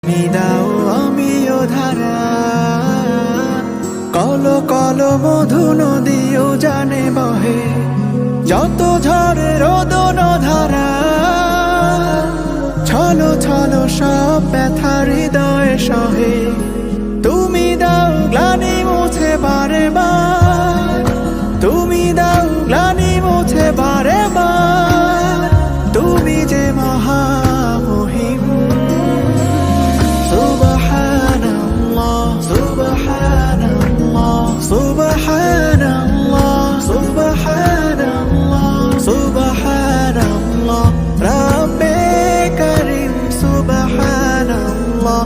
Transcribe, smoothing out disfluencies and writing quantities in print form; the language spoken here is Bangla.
নিদাও আমিও ধারা কল কল মধু নদীও জানে বহে যত ঝড়ে রোদন ধারা ছলো ছলো সব ব্যথা হৃদয়ে সহে তুমি দাও গ্লানি মুছে বারে বার তুমি দাও গ্লানি মুছে বারে বার তুমি যে মহামহিম সুবহানাল্লাহ সুবহানাল্লাহ সুবহানাল্লাহ সুবহানাল্লাহ সুবহানাল্লাহ রব্বে করিম সুবহানাল্লাহ